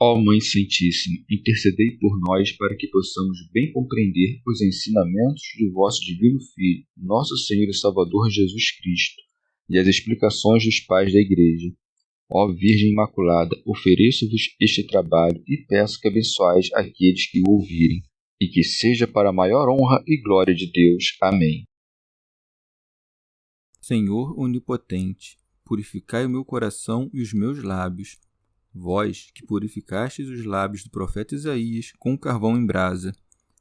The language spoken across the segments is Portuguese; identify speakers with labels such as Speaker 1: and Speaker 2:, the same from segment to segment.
Speaker 1: Ó Mãe Santíssima, intercedei por nós para que possamos bem compreender os ensinamentos de vosso Divino Filho, nosso Senhor e Salvador Jesus Cristo, e as explicações dos pais da Igreja. Ó Virgem Imaculada, ofereço-vos este trabalho e peço que abençoais aqueles que o ouvirem, e que seja para a maior honra e glória de Deus. Amém.
Speaker 2: Senhor onipotente, purificai o meu coração e os meus lábios. Vós, que purificastes os lábios do profeta Isaías com carvão em brasa,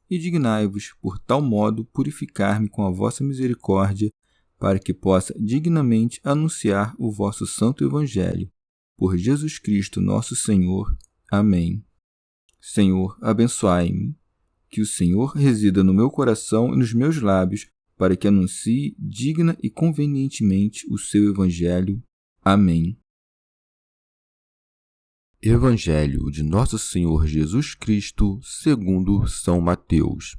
Speaker 2: e dignai-vos, por tal modo, purificar-me com a vossa misericórdia, para que possa dignamente anunciar o vosso santo Evangelho. Por Jesus Cristo nosso Senhor. Amém. Senhor, abençoai-me. Que o Senhor resida no meu coração e nos meus lábios, para que anuncie digna e convenientemente o seu Evangelho. Amém. Evangelho de Nosso Senhor Jesus Cristo, segundo São Mateus.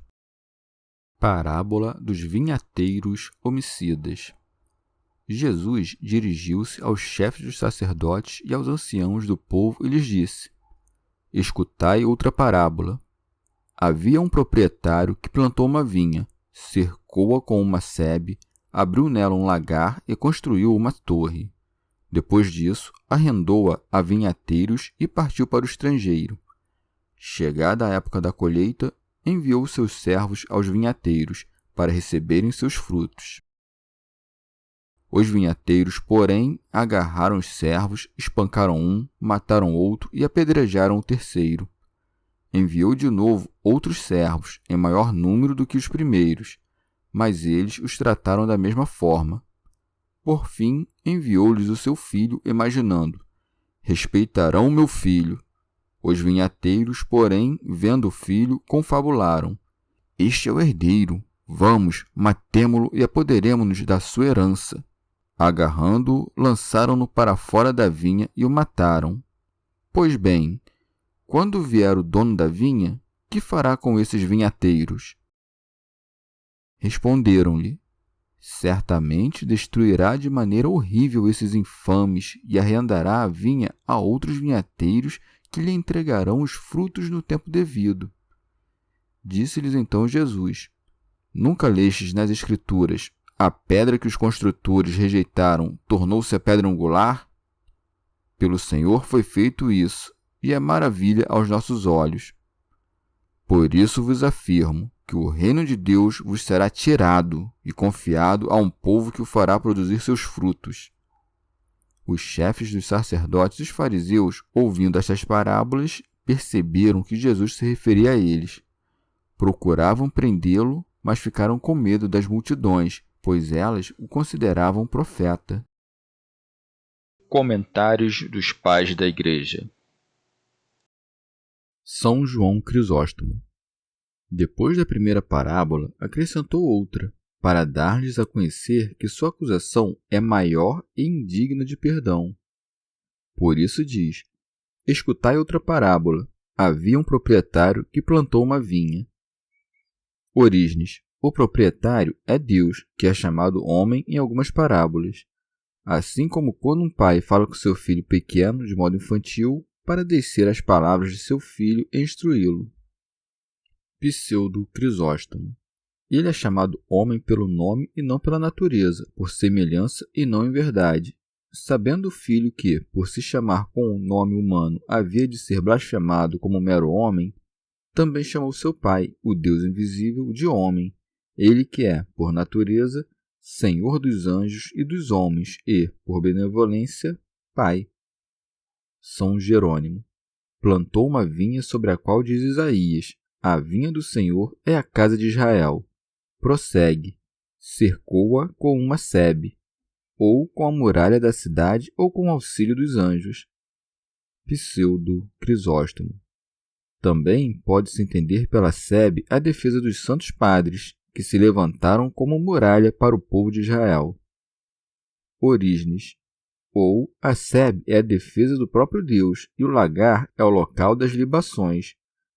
Speaker 2: Parábola dos vinhateiros homicidas. Jesus dirigiu-se aos chefes dos sacerdotes e aos anciãos do povo e lhes disse: Escutai outra parábola. Havia um proprietário que plantou uma vinha, cercou-a com uma sebe, abriu nela um lagar e construiu uma torre. Depois disso, arrendou-a a vinhateiros e partiu para o estrangeiro. Chegada a época da colheita, enviou seus servos aos vinhateiros para receberem seus frutos. Os vinhateiros, porém, agarraram os servos, espancaram um, mataram outro e apedrejaram o terceiro. Enviou de novo outros servos, em maior número do que os primeiros, mas eles os trataram da mesma forma. Por fim, enviou-lhes o seu filho, imaginando: respeitarão meu filho. Os vinhateiros, porém, vendo o filho, confabularam: este é o herdeiro. Vamos, matemo-lo e apoderemo-nos da sua herança. Agarrando-o, lançaram-no para fora da vinha e o mataram. Pois bem, quando vier o dono da vinha, que fará com esses vinhateiros? Responderam-lhe: certamente destruirá de maneira horrível esses infames e arrendará a vinha a outros vinhateiros que lhe entregarão os frutos no tempo devido. Disse-lhes então Jesus: nunca lestes nas Escrituras: a pedra que os construtores rejeitaram tornou-se a pedra angular? Pelo Senhor foi feito isso, e é maravilha aos nossos olhos. Por isso vos afirmo que o reino de Deus vos será tirado e confiado a um povo que o fará produzir seus frutos. Os chefes dos sacerdotes e os fariseus, ouvindo estas parábolas, perceberam que Jesus se referia a eles. Procuravam prendê-lo, mas ficaram com medo das multidões, pois elas o consideravam profeta.
Speaker 1: Comentários dos Pais da Igreja.
Speaker 2: São João Crisóstomo. Depois da primeira parábola, acrescentou outra, para dar-lhes a conhecer que sua acusação é maior e indigna de perdão. Por isso diz: escutai outra parábola. Havia um proprietário que plantou uma vinha. Orígenes: o proprietário é Deus, que é chamado homem em algumas parábolas. Assim como quando um pai fala com seu filho pequeno de modo infantil, para descer as palavras de seu filho e instruí-lo. Pseudo Crisóstomo. Ele é chamado homem pelo nome e não pela natureza, por semelhança e não em verdade. Sabendo o filho que, por se chamar com o nome humano, havia de ser blasfemado como mero homem, também chamou seu pai, o Deus invisível, de homem, ele que é, por natureza, Senhor dos anjos e dos homens e, por benevolência, Pai. São Jerônimo. Plantou uma vinha sobre a qual diz Isaías: a vinha do Senhor é a casa de Israel. Prossegue: cercou-a com uma sebe, ou com a muralha da cidade, ou com o auxílio dos anjos. Pseudo Crisóstomo. Também pode-se entender pela sebe a defesa dos santos padres, que se levantaram como muralha para o povo de Israel. Orígenes. Ou a sebe é a defesa do próprio Deus, e o lagar é o local das libações,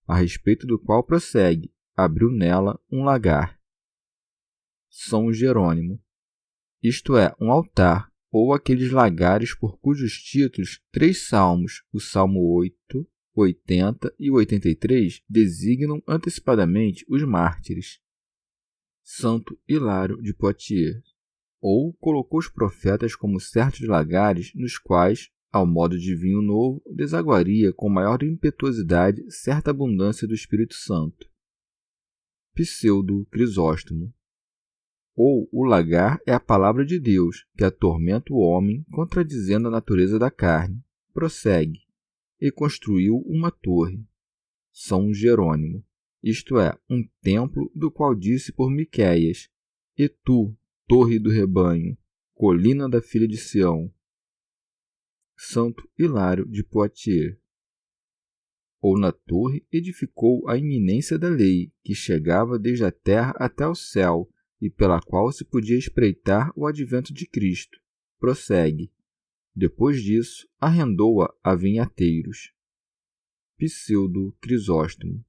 Speaker 2: a respeito do qual prossegue: abriu nela um lagar. São Jerônimo. Isto é, um altar, ou aqueles lagares por cujos títulos 3 salmos, o Salmo 8, 80 e 83 designam antecipadamente os mártires. Santo Hilário de Poitiers, ou colocou os profetas como certos lagares nos quais, ao modo de vinho novo, desaguaria com maior impetuosidade certa abundância do Espírito Santo. Pseudo Crisóstomo, ou o lagar é a palavra de Deus, que atormenta o homem, contradizendo a natureza da carne. Prossegue, e construiu uma torre. São Jerônimo, isto é, um templo do qual disse por Miqueias: E tu, torre do rebanho, colina da filha de Sião. Santo Hilário de Poitiers, ou na torre edificou a iminência da lei, que chegava desde a terra até o céu, e pela qual se podia espreitar o advento de Cristo. Prossegue. Depois disso, arrendou-a a vinhateiros. Pseudo Crisóstomo,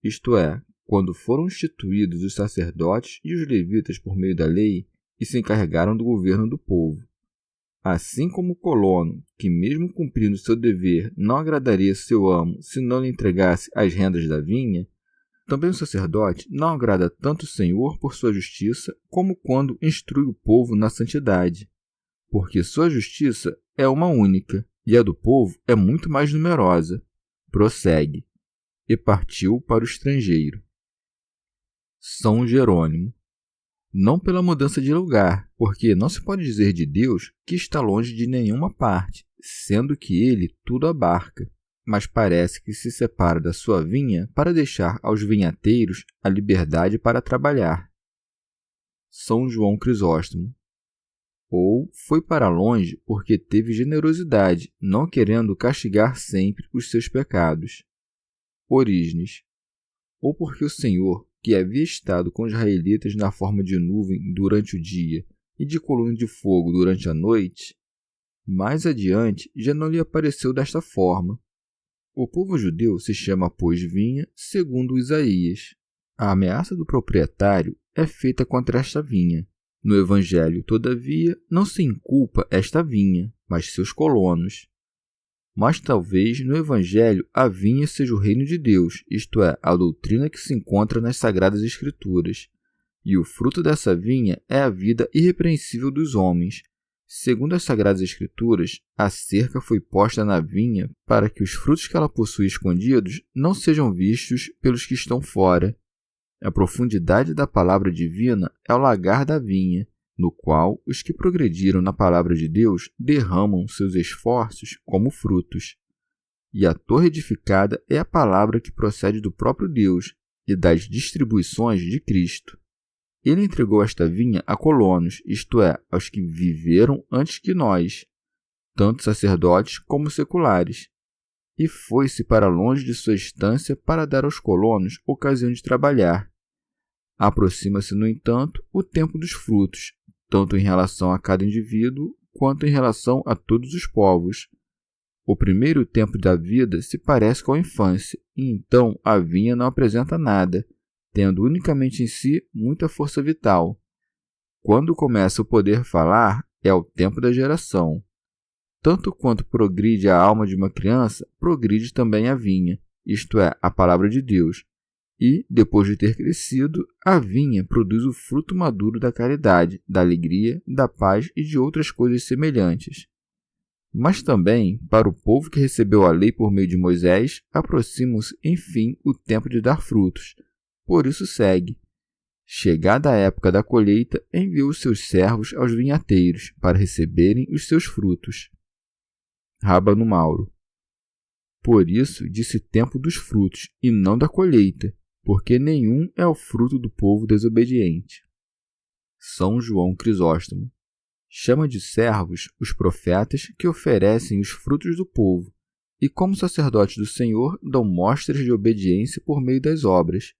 Speaker 2: isto é, quando foram instituídos os sacerdotes e os levitas por meio da lei e se encarregaram do governo do povo. Assim como o colono, que mesmo cumprindo seu dever, não agradaria seu amo se não lhe entregasse as rendas da vinha, também o sacerdote não agrada tanto o Senhor por sua justiça como quando instrui o povo na santidade, porque sua justiça é uma única e a do povo é muito mais numerosa. Prossegue. E partiu para o estrangeiro. São Jerônimo, não pela mudança de lugar, porque não se pode dizer de Deus que está longe de nenhuma parte, sendo que ele tudo abarca, mas parece que se separa da sua vinha para deixar aos vinhateiros a liberdade para trabalhar. São João Crisóstomo, ou foi para longe porque teve generosidade, não querendo castigar sempre os seus pecados. Orígenes, ou porque o Senhor, que havia estado com os israelitas na forma de nuvem durante o dia e de coluna de fogo durante a noite, mais adiante já não lhe apareceu desta forma. O povo judeu se chama, pois, vinha, segundo Isaías. A ameaça do proprietário é feita contra esta vinha. No Evangelho, todavia, não se inculpa esta vinha, mas seus colonos. Mas talvez no Evangelho a vinha seja o reino de Deus, isto é, a doutrina que se encontra nas Sagradas Escrituras. E o fruto dessa vinha é a vida irrepreensível dos homens. Segundo as Sagradas Escrituras, a cerca foi posta na vinha para que os frutos que ela possui escondidos não sejam vistos pelos que estão fora. A profundidade da palavra divina é o lagar da vinha, no qual os que progrediram na palavra de Deus derramam seus esforços como frutos. E a torre edificada é a palavra que procede do próprio Deus e das distribuições de Cristo. Ele entregou esta vinha a colonos, isto é, aos que viveram antes que nós, tanto sacerdotes como seculares, e foi-se para longe de sua estância para dar aos colonos ocasião de trabalhar. Aproxima-se, no entanto, o tempo dos frutos, tanto em relação a cada indivíduo, quanto em relação a todos os povos. O primeiro tempo da vida se parece com a infância, e então a vinha não apresenta nada, tendo unicamente em si muita força vital. Quando começa o poder falar, é o tempo da geração. Tanto quanto progride a alma de uma criança, progride também a vinha, isto é, a palavra de Deus. E, depois de ter crescido, a vinha produz o fruto maduro da caridade, da alegria, da paz e de outras coisas semelhantes. Mas também, para o povo que recebeu a lei por meio de Moisés, aproxima-se, enfim, o tempo de dar frutos. Por isso segue. Chegada a época da colheita, enviou os seus servos aos vinhateiros, para receberem os seus frutos. Rábano Mauro. Por isso disse tempo dos frutos, e não da colheita, porque nenhum é o fruto do povo desobediente. São João Crisóstomo. Chama de servos os profetas que oferecem os frutos do povo, e como sacerdotes do Senhor dão mostras de obediência por meio das obras.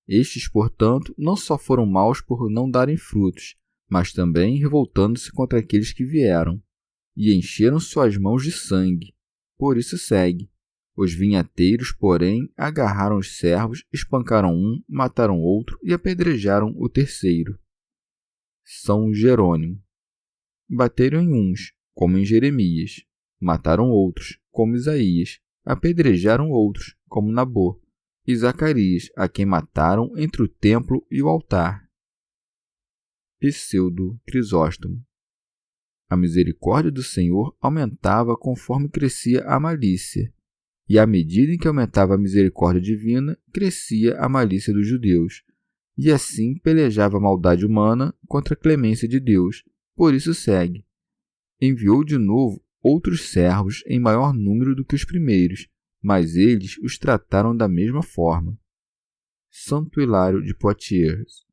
Speaker 2: Estes, portanto, não só foram maus por não darem frutos, mas também revoltando-se contra aqueles que vieram, e encheram suas mãos de sangue. Por isso segue. Os vinhateiros, porém, agarraram os servos, espancaram um, mataram outro e apedrejaram o terceiro. São Jerônimo. Bateram em uns, como em Jeremias. Mataram outros, como Isaías. apedrejaram outros, como Nabô, e Zacarias, a quem mataram entre o templo e o altar. Pseudo Crisóstomo. A misericórdia do Senhor aumentava conforme crescia a malícia, e à medida em que aumentava a misericórdia divina, crescia a malícia dos judeus, e assim pelejava a maldade humana contra a clemência de Deus. Por isso segue: enviou de novo outros servos em maior número do que os primeiros, mas eles os trataram da mesma forma. Santo Hilário de Poitiers.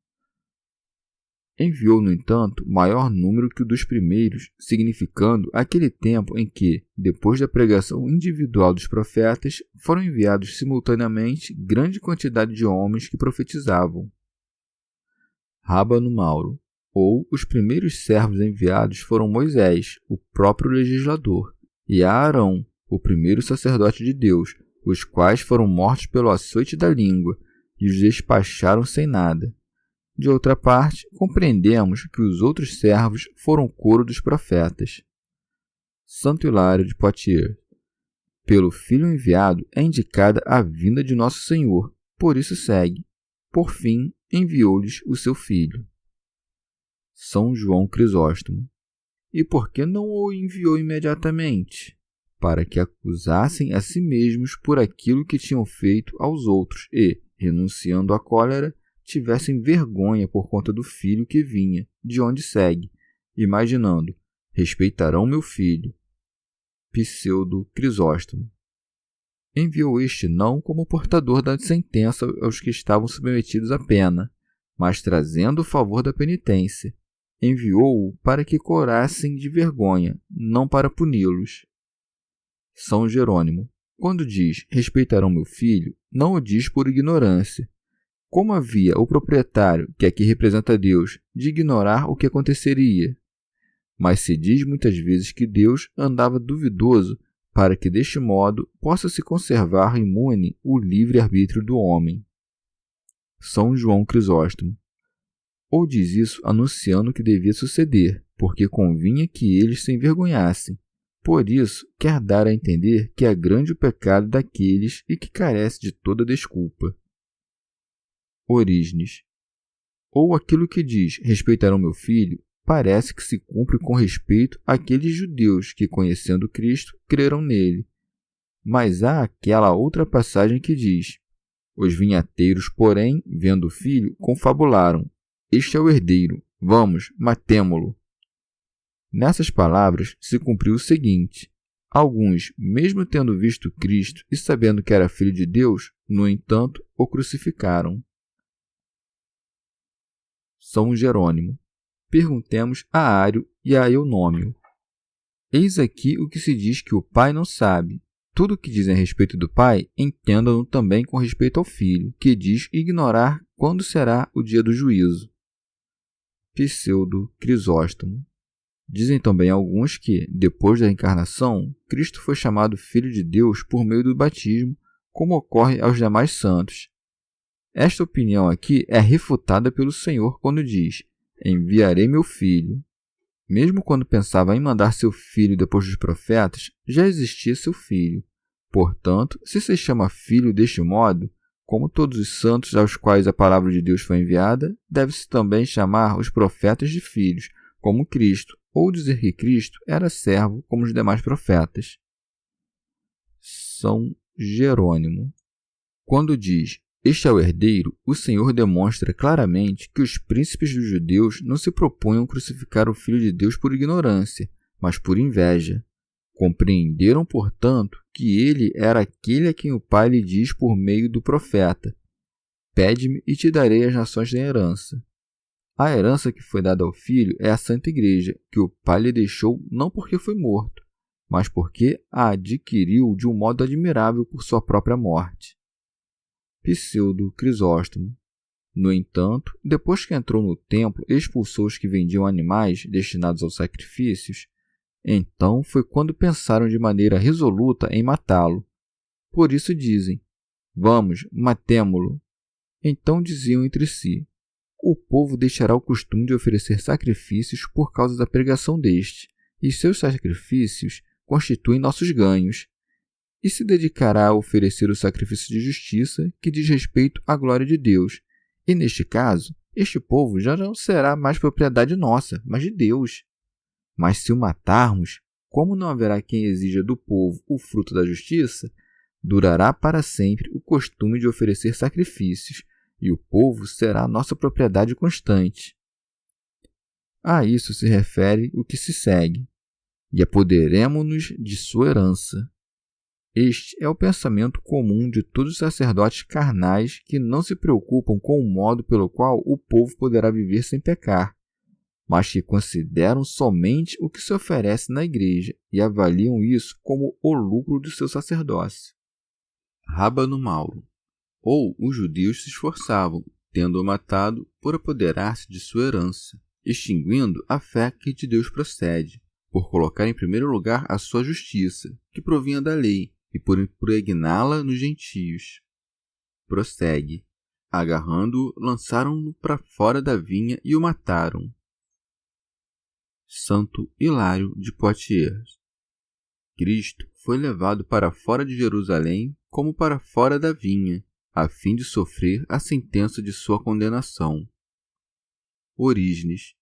Speaker 2: Enviou, no entanto, maior número que o dos primeiros, significando aquele tempo em que, depois da pregação individual dos profetas, foram enviados simultaneamente grande quantidade de homens que profetizavam. Rábano Mauro. Ou os primeiros servos enviados foram Moisés, o próprio legislador, e Arão, o primeiro sacerdote de Deus, os quais foram mortos pelo açoite da língua, e os despacharam sem nada. De outra parte, compreendemos que os outros servos foram o coro dos profetas. Santo Hilário de Poitiers. Pelo Filho enviado é indicada a vinda de nosso Senhor, por isso segue: por fim, enviou-lhes o seu Filho. São João Crisóstomo. E por que não o enviou imediatamente? Para que acusassem a si mesmos por aquilo que tinham feito aos outros e, renunciando à cólera, tivessem vergonha por conta do filho que vinha, de onde segue, imaginando: respeitarão meu filho. Pseudo Crisóstomo. Enviou este não como portador da sentença aos que estavam submetidos à pena, mas trazendo o favor da penitência. Enviou-o para que corassem de vergonha, não para puni-los. São Jerônimo. Quando diz respeitarão meu filho, não o diz por ignorância. Como havia o proprietário, que aqui representa Deus, de ignorar o que aconteceria? Mas se diz muitas vezes que Deus andava duvidoso para que deste modo possa se conservar imune o livre-arbítrio do homem. São João Crisóstomo. Ou diz isso anunciando que devia suceder, porque convinha que eles se envergonhassem. Por isso, quer dar a entender que é grande o pecado daqueles e que carece de toda desculpa. Orígenes. Ou aquilo que diz respeitarão meu filho, parece que se cumpre com respeito àqueles judeus que, conhecendo Cristo, creram nele. Mas há aquela outra passagem que diz: os vinhateiros, porém, vendo o filho, confabularam: este é o herdeiro, vamos, matemo-lo. Nessas palavras se cumpriu o seguinte: alguns, mesmo tendo visto Cristo e sabendo que era filho de Deus, no entanto, o crucificaram. São Jerônimo. Perguntemos a Ário e a Eunômio. Eis aqui o que se diz que o pai não sabe. Tudo o que dizem a respeito do pai, entendam-no também com respeito ao filho, que diz ignorar quando será o dia do juízo. Pseudo Crisóstomo. Dizem também alguns que, depois da encarnação, Cristo foi chamado Filho de Deus por meio do batismo, como ocorre aos demais santos. Esta opinião aqui é refutada pelo Senhor quando diz: enviarei meu filho. Mesmo quando pensava em mandar seu filho depois dos profetas, já existia seu filho. Portanto, se se chama filho deste modo, como todos os santos aos quais a palavra de Deus foi enviada, deve-se também chamar os profetas de filhos, como Cristo, ou dizer que Cristo era servo como os demais profetas. São Jerônimo. Quando diz este é o herdeiro, o Senhor demonstra claramente que os príncipes dos judeus não se propunham crucificar o Filho de Deus por ignorância, mas por inveja. Compreenderam, portanto, que ele era aquele a quem o Pai lhe diz por meio do profeta: pede-me e te darei as nações da herança. A herança que foi dada ao Filho é a Santa Igreja, que o Pai lhe deixou não porque foi morto, mas porque a adquiriu de um modo admirável por sua própria morte. Pseudo Crisóstomo. No entanto, depois que entrou no templo e expulsou os que vendiam animais destinados aos sacrifícios, então foi quando pensaram de maneira resoluta em matá-lo. Por isso dizem: vamos, matemo-lo. Então diziam entre si: o povo deixará o costume de oferecer sacrifícios por causa da pregação deste, e seus sacrifícios constituem nossos ganhos. e se dedicará a oferecer o sacrifício de justiça que diz respeito à glória de Deus. E neste caso, este povo já não será mais propriedade nossa, mas de Deus. Mas se o matarmos, como não haverá quem exija do povo o fruto da justiça, durará para sempre o costume de oferecer sacrifícios, e o povo será nossa propriedade constante. A isso se refere o que se segue, e apoderemo-nos de sua herança. Este é o pensamento comum de todos os sacerdotes carnais que não se preocupam com o modo pelo qual o povo poderá viver sem pecar, mas que consideram somente o que se oferece na igreja e avaliam isso como o lucro do seu sacerdócio. Rábano Mauro. Ou os judeus se esforçavam, tendo-o matado, por apoderar-se de sua herança, extinguindo a fé que de Deus procede, por colocar em primeiro lugar a sua justiça, que provinha da lei, e por impregná-la nos gentios. Prossegue. Agarrando-o, lançaram-no para fora da vinha e o mataram. Santo Hilário de Poitiers. Cristo foi levado para fora de Jerusalém como para fora da vinha, a fim de sofrer a sentença de sua condenação. Orígenes.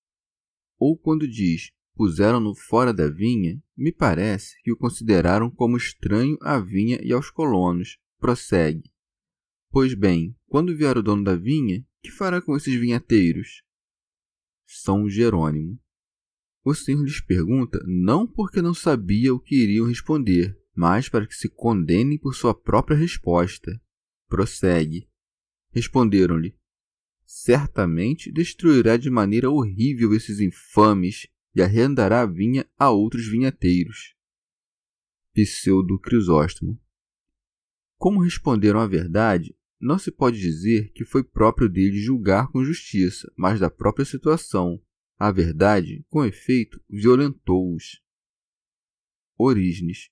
Speaker 2: Ou quando diz, puseram-no fora da vinha, me parece que o consideraram como estranho à vinha e aos colonos. Prossegue. Pois bem, quando vier o dono da vinha, que fará com esses vinhateiros? São Jerônimo. O Senhor lhes pergunta não porque não sabia o que iriam responder, mas para que se condenem por sua própria resposta. Prossegue. Responderam-lhe, certamente destruirá de maneira horrível esses infames e arrendará a vinha a outros vinhateiros. Pseudo Crisóstomo. Como responderam a verdade, não se pode dizer que foi próprio deles julgar com justiça, mas da própria situação. A verdade, com efeito, violentou-os. Orígenes.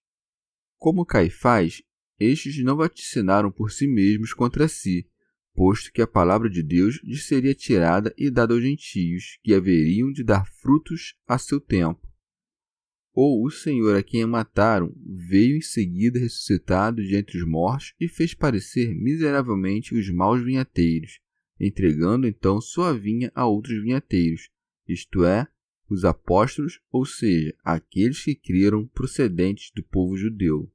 Speaker 2: Como Caifás, estes não vaticinaram por si mesmos contra si, posto que a palavra de Deus lhes seria tirada e dada aos gentios, que haveriam de dar frutos a seu tempo. Ou o Senhor a quem mataram veio em seguida ressuscitado de entre os mortos e fez parecer miseravelmente os maus vinhateiros, entregando então sua vinha a outros vinhateiros, isto é, os apóstolos, ou seja, aqueles que creram procedentes do povo judeu.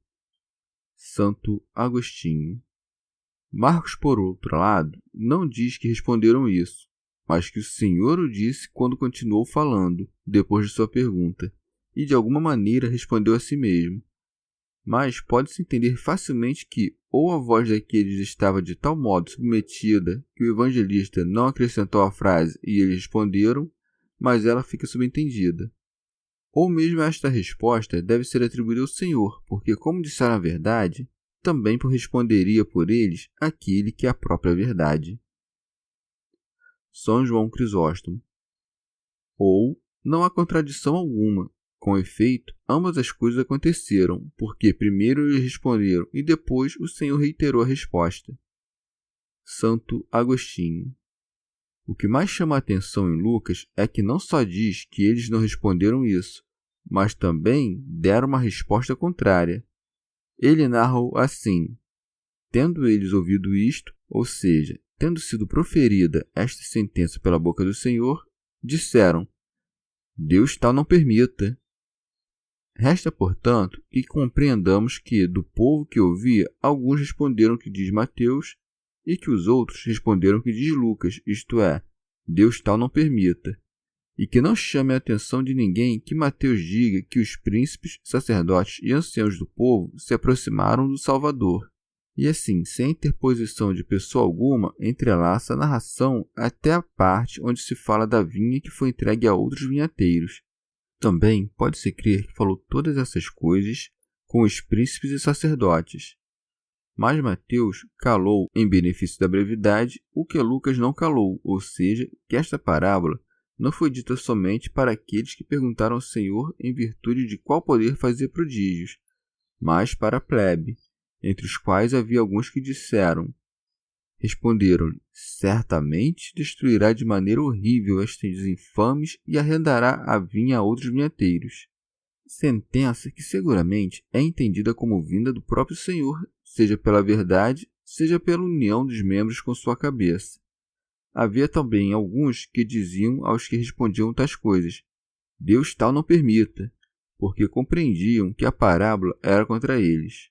Speaker 2: Santo Agostinho. Marcos, por outro lado, não diz que responderam isso, mas que o Senhor o disse quando continuou falando, depois de sua pergunta, e de alguma maneira respondeu a si mesmo. Mas pode-se entender facilmente que ou a voz daqueles estava de tal modo submetida que o evangelista não acrescentou a frase e eles responderam, mas ela fica subentendida. Ou mesmo esta resposta deve ser atribuída ao Senhor, porque, como disseram a verdade, também responderia por eles aquele que é a própria verdade. São João Crisóstomo. Ou, não há contradição alguma. Com efeito, ambas as coisas aconteceram, porque primeiro eles responderam e depois o Senhor reiterou a resposta. Santo Agostinho. O que mais chama a atenção em Lucas é que não só diz que eles não responderam isso, mas também deram uma resposta contrária. Ele narra-o assim: tendo eles ouvido isto, ou seja, tendo sido proferida esta sentença pela boca do Senhor, disseram, Deus tal não permita. Resta, portanto, que compreendamos que, do povo que ouvia, alguns responderam o que diz Mateus, e que os outros responderam o que diz Lucas, isto é, Deus tal não permita. E que não chame a atenção de ninguém que Mateus diga que os príncipes, sacerdotes e anciãos do povo se aproximaram do Salvador. E assim, sem interposição de pessoa alguma, entrelaça a narração até a parte onde se fala da vinha que foi entregue a outros vinhateiros. Também pode-se crer que falou todas essas coisas com os príncipes e sacerdotes. Mas Mateus calou, em benefício da brevidade, o que Lucas não calou, ou seja, que esta parábola não foi dita somente para aqueles que perguntaram ao Senhor em virtude de qual poder fazer prodígios, mas para a plebe, entre os quais havia alguns que disseram. Responderam-lhe, certamente destruirá de maneira horrível estes infames e arrendará a vinha a outros vinhateiros. sentença que seguramente é entendida como vinda do próprio Senhor, seja pela verdade, seja pela união dos membros com sua cabeça. Havia também alguns que diziam aos que respondiam tais coisas: Deus tal não permita, porque compreendiam que a parábola era contra eles.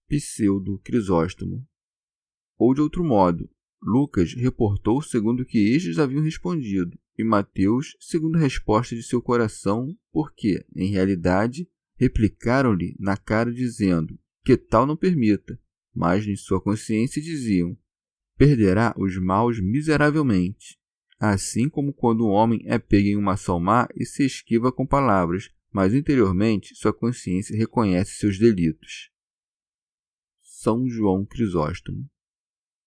Speaker 2: Pseudo Crisóstomo. Ou de outro modo, Lucas reportou segundo o que estes haviam respondido, e Mateus segundo a resposta de seu coração, porque, em realidade, replicaram-lhe na cara dizendo que tal não permita, mas em sua consciência diziam: perderá os maus miseravelmente. Assim como quando um homem é pego em uma ação má e se esquiva com palavras, mas interiormente sua consciência reconhece seus delitos. São João Crisóstomo.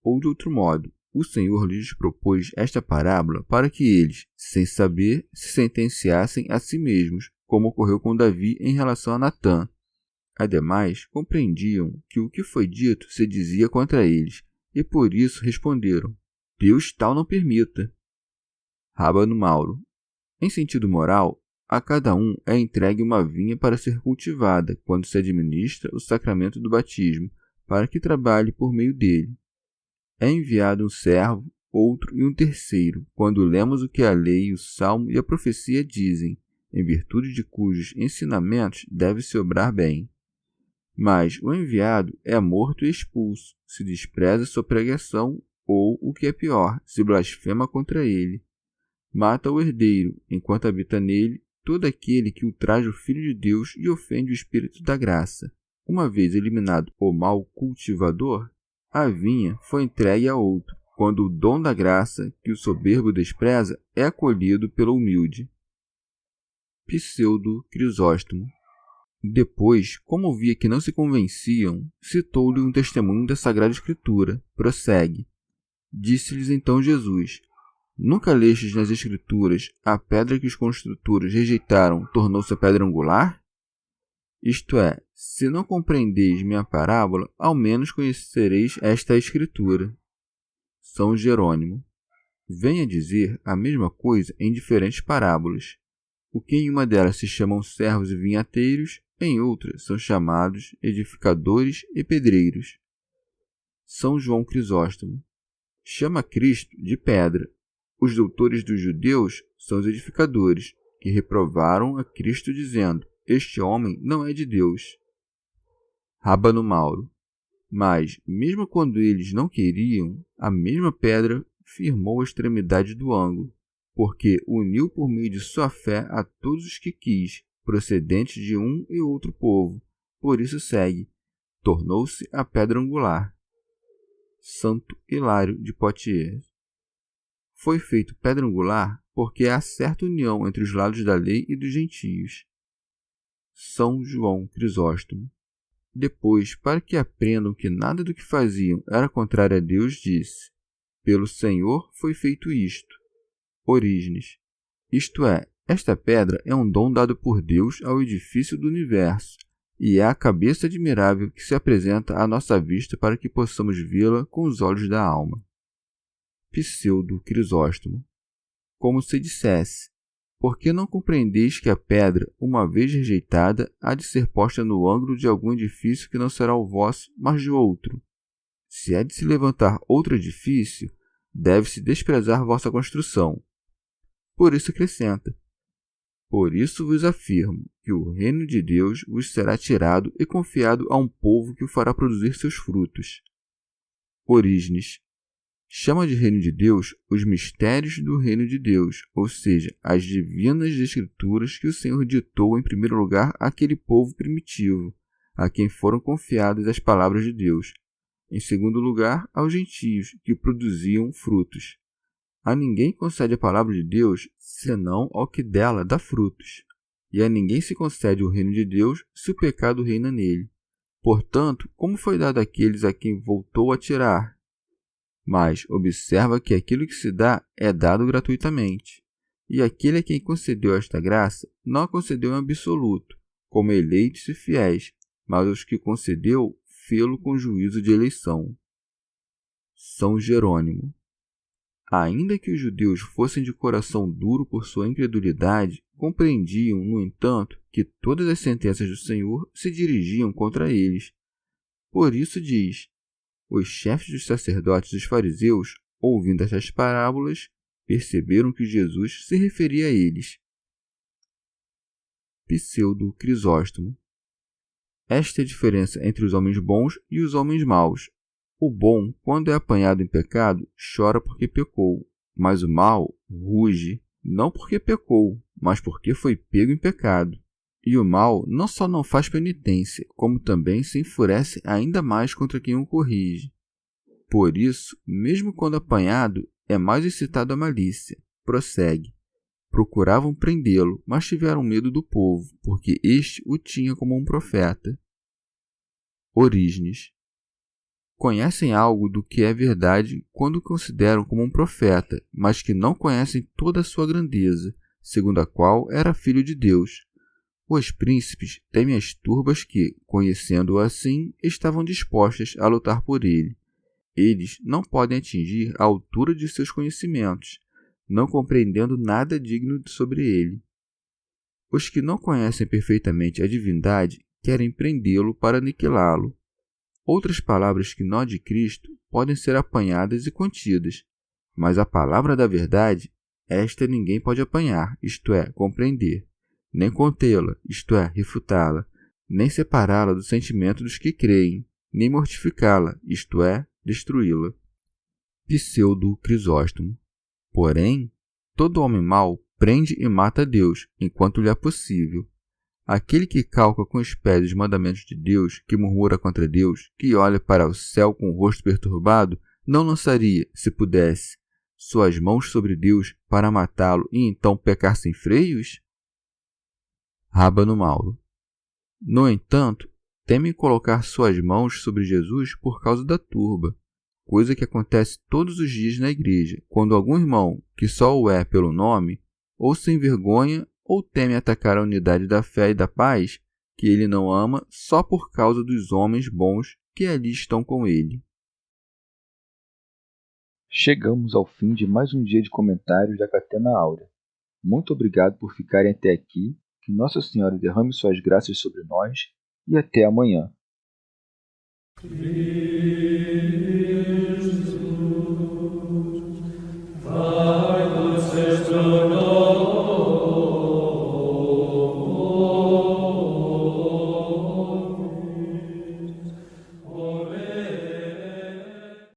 Speaker 2: Ou de outro modo, o Senhor lhes propôs esta parábola para que eles, sem saber, se sentenciassem a si mesmos, como ocorreu com Davi em relação a Natã. Ademais, compreendiam que o que foi dito se dizia contra eles, e por isso responderam: Deus tal não permita. Rábano Mauro. Em sentido moral, a cada um é entregue uma vinha para ser cultivada quando se administra o sacramento do batismo, para que trabalhe por meio dele. É enviado um servo, outro e um terceiro, quando lemos o que a lei, o salmo e a profecia dizem, em virtude de cujos ensinamentos deve-se obrar bem. Mas o enviado é morto e expulso, se despreza sua pregação, ou, o que é pior, se blasfema contra ele. Mata o herdeiro, enquanto habita nele, todo aquele que ultraja o Filho de Deus e ofende o Espírito da graça. Uma vez eliminado o mau cultivador, a vinha foi entregue a outro, quando o dom da graça, que o soberbo despreza, é acolhido pelo humilde. Pseudo Crisóstomo. Depois, como via que não se convenciam, citou-lhe um testemunho da Sagrada Escritura. Prossegue. Disse-lhes então Jesus: Nunca lestes nas Escrituras: a pedra que os construtores rejeitaram tornou-se a pedra angular? Isto é, se não compreendeis minha parábola, ao menos conhecereis esta Escritura. São Jerônimo. Vem a dizer a mesma coisa em diferentes parábolas. O que em uma delas se chamam servos e vinhateiros, em outra são chamados edificadores e pedreiros. São João Crisóstomo. Chama Cristo de pedra. Os doutores dos judeus são os edificadores, que reprovaram a Cristo dizendo: este homem não é de Deus. Rábano Mauro. Mas, mesmo quando eles não queriam, a mesma pedra firmou a extremidade do ângulo, porque uniu por meio de sua fé a todos os que quis, procedentes de um e outro povo. Por isso segue: tornou-se a pedra angular. Santo Hilário de Poitiers. Foi feito pedra angular porque há certa união entre os lados da lei e dos gentios. São João Crisóstomo. Depois, para que aprendam que nada do que faziam era contrário a Deus, disse: pelo Senhor foi feito isto. Orígenes. Isto é, esta pedra é um dom dado por Deus ao edifício do universo, e é a cabeça admirável que se apresenta à nossa vista para que possamos vê-la com os olhos da alma. Pseudo Crisóstomo. Como se dissesse: por que não compreendeis que a pedra, uma vez rejeitada, há de ser posta no ângulo de algum edifício que não será o vosso, mas de outro? Se é de se levantar outro edifício, deve-se desprezar vossa construção. Por isso acrescenta: por isso vos afirmo que o reino de Deus vos será tirado e confiado a um povo que o fará produzir seus frutos. Orígenes. Chama de reino de Deus os mistérios do reino de Deus, ou seja, as divinas escrituras que o Senhor ditou em primeiro lugar àquele povo primitivo, a quem foram confiadas as palavras de Deus. Em segundo lugar, aos gentios, que produziam frutos. A ninguém concede a palavra de Deus, senão ao que dela dá frutos. E a ninguém se concede o reino de Deus, se o pecado reina nele. Portanto, como foi dado àqueles a quem voltou a tirar? Mas observa que aquilo que se dá é dado gratuitamente. E aquele a quem concedeu esta graça não a concedeu em absoluto, como eleitos e fiéis, mas aos que concedeu, fê-lo com juízo de eleição. São Jerônimo. Ainda que os judeus fossem de coração duro por sua incredulidade, compreendiam, no entanto, que todas as sentenças do Senhor se dirigiam contra eles. Por isso diz: os chefes dos sacerdotes e dos fariseus, ouvindo estas parábolas, perceberam que Jesus se referia a eles. Pseudo Crisóstomo. Esta é a diferença entre os homens bons e os homens maus. O bom, quando é apanhado em pecado, chora porque pecou, mas o mau ruge, não porque pecou, mas porque foi pego em pecado. E o mau não só não faz penitência, como também se enfurece ainda mais contra quem o corrige. Por isso, mesmo quando apanhado, é mais excitado à malícia. Prossegue. Procuravam prendê-lo, mas tiveram medo do povo, porque este o tinha como um profeta. Orígenes. Conhecem algo do que é verdade quando o consideram como um profeta, mas que não conhecem toda a sua grandeza, segundo a qual era filho de Deus. Os príncipes temem as turbas que, conhecendo-o assim, estavam dispostas a lutar por ele. Eles não podem atingir a altura de seus conhecimentos, não compreendendo nada digno sobre ele. Os que não conhecem perfeitamente a divindade querem prendê-lo para aniquilá-lo. Outras palavras que não a de Cristo podem ser apanhadas e contidas, mas a palavra da verdade, esta ninguém pode apanhar, isto é, compreender, nem contê-la, isto é, refutá-la, nem separá-la do sentimento dos que creem, nem mortificá-la, isto é, destruí-la. Pseudo Crisóstomo. Porém, todo homem mau prende e mata a Deus, enquanto lhe é possível. Aquele que calca com os pés os mandamentos de Deus, que murmura contra Deus, que olha para o céu com o rosto perturbado, não lançaria, se pudesse, suas mãos sobre Deus para matá-lo e então pecar sem freios? Rábano Mauro. No entanto, temem colocar suas mãos sobre Jesus por causa da turba, coisa que acontece todos os dias na igreja, quando algum irmão, que só o é pelo nome, ou se envergonha ou teme atacar a unidade da fé e da paz, que ele não ama só por causa dos homens bons que ali estão com ele.
Speaker 1: Chegamos ao fim de mais um dia de comentários da Catena Áurea. Muito obrigado por ficarem até aqui, que Nossa Senhora derrame suas graças sobre nós e até amanhã. Jesus,